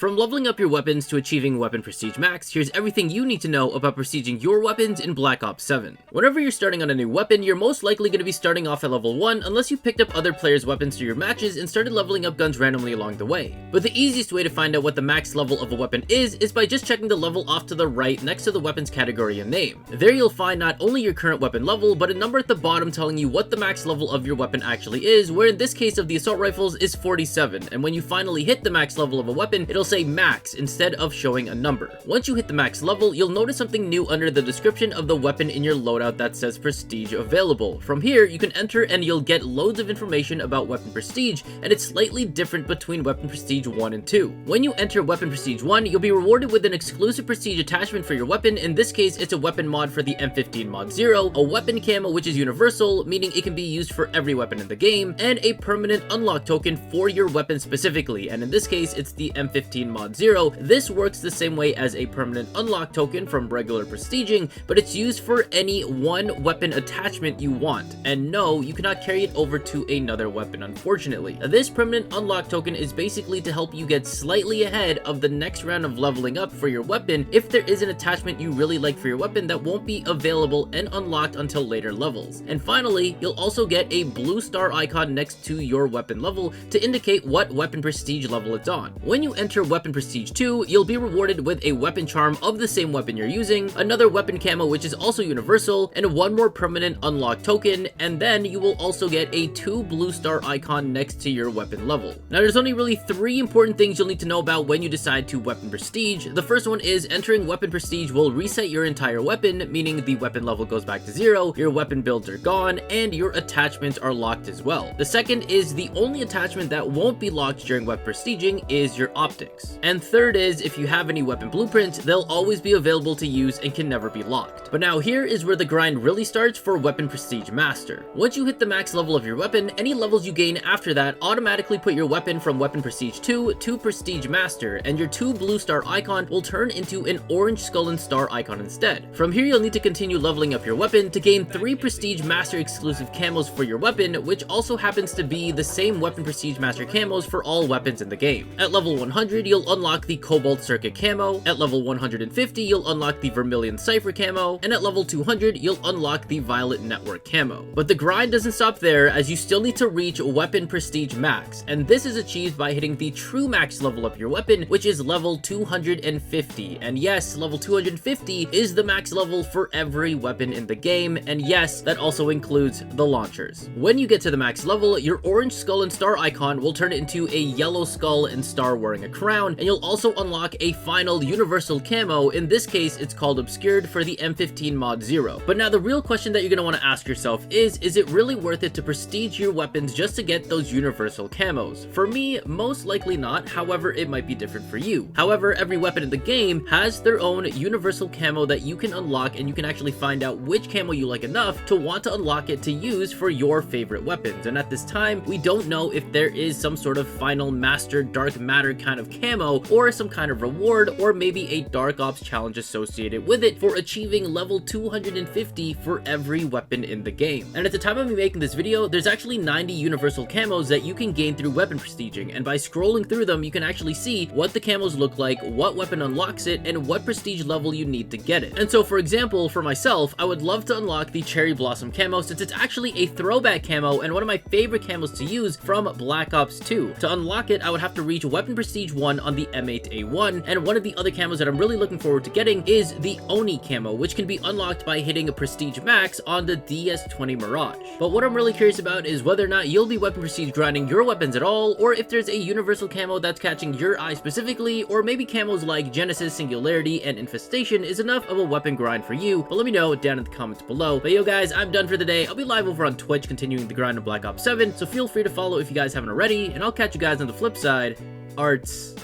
From leveling up your weapons to achieving weapon prestige max, here's everything you need to know about prestiging your weapons in Black Ops 7. Whenever you're starting on a new weapon, you're most likely going to be starting off at level 1 unless you picked up other players' weapons through your matches and started leveling up guns randomly along the way. But the easiest way to find out what the max level of a weapon is by just checking the level off to the right next to the weapon's category and name. There you'll find not only your current weapon level, but a number at the bottom telling you what the max level of your weapon actually is, where in this case of the assault rifles is 47, and when you finally hit the max level of a weapon, it'll say max instead of showing a number. Once you hit the max level, you'll notice something new under the description of the weapon in your loadout that says prestige available. From here, you can enter and you'll get loads of information about weapon prestige, and it's slightly different between weapon prestige 1 and 2. When you enter weapon prestige 1, you'll be rewarded with an exclusive prestige attachment for your weapon. In this case, it's a weapon mod for the M15 Mod 0, a weapon camo which is universal, meaning it can be used for every weapon in the game, and a permanent unlock token for your weapon specifically, and in this case, it's the M15 Mod 0. This works the same way as a permanent unlock token from regular prestiging, but it's used for any one weapon attachment you want, and no, you cannot carry it over to another weapon, unfortunately. This permanent unlock token is basically to help you get slightly ahead of the next round of leveling up for your weapon if there is an attachment you really like for your weapon that won't be available and unlocked until later levels. And finally, you'll also get a blue star icon next to your weapon level to indicate what weapon prestige level it's on. When you enter weapon prestige 2, you'll be rewarded with a weapon charm of the same weapon you're using, another weapon camo which is also universal, and one more permanent unlock token, and then you will also get a 2 blue star icon next to your weapon level. Now there's only really 3 important things you'll need to know about when you decide to weapon prestige. The first one is entering weapon prestige will reset your entire weapon, meaning the weapon level goes back to 0, your weapon builds are gone, and your attachments are locked as well. The second is the only attachment that won't be locked during weapon prestiging is your optics. And third is if you have any weapon blueprints, they'll always be available to use and can never be locked. But now here is where the grind really starts for weapon prestige master. Once you hit the max level of your weapon, any levels you gain after that automatically put your weapon from weapon prestige 2 to prestige master, and your 2 blue star icon will turn into an orange skull and star icon instead. From here you'll need to continue leveling up your weapon to gain 3 prestige master exclusive camos for your weapon, which also happens to be the same weapon prestige master camos for all weapons in the game. At level 100 you'll unlock the cobalt circuit camo, at level 150 you'll unlock the vermilion cipher camo, and at level 200 you'll unlock the violet network camo. But the grind doesn't stop there, as you still need to reach weapon prestige max, and this is achieved by hitting the true max level of your weapon, which is level 250. And yes, level 250 is the max level for every weapon in the game, and yes, that also includes the launchers. When you get to the max level, your orange skull and star icon will turn into a yellow skull and star wearing a crown, and you'll also unlock a final universal camo. In this case, it's called Obscured for the M15 Mod 0. But now the real question that you're going to want to ask yourself is it really worth it to prestige your weapons just to get those universal camos? For me, most likely not, however, it might be different for you. However, every weapon in the game has their own universal camo that you can unlock, and you can actually find out which camo you like enough to want to unlock it to use for your favorite weapons. And at this time, we don't know if there is some sort of final master dark matter kind of camo, or some kind of reward, or maybe a dark ops challenge associated with it for achieving level 250 for every weapon in the game. And at the time of me making this video, there's actually 90 universal camos that you can gain through weapon prestiging, and by scrolling through them you can actually see what the camos look like, what weapon unlocks it, and what prestige level you need to get it. And so for example, for myself, I would love to unlock the cherry blossom camo, since it's actually a throwback camo and one of my favorite camos to use from Black Ops 2. To unlock it, I would have to reach weapon prestige 1 on the M8A1, and one of the other camos that I'm really looking forward to getting is the Oni camo, which can be unlocked by hitting a prestige max on the DS20 Mirage. But what I'm really curious about is whether or not you'll be weapon prestige grinding your weapons at all, or if there's a universal camo that's catching your eye specifically, or maybe camos like Genesis, Singularity, and Infestation is enough of a weapon grind for you. But let me know down in the comments below. But yo guys, I'm done for the day. I'll be live over on Twitch continuing the grind of Black Ops 7, so feel free to follow if you guys haven't already, and I'll catch you guys on the flip side. Arts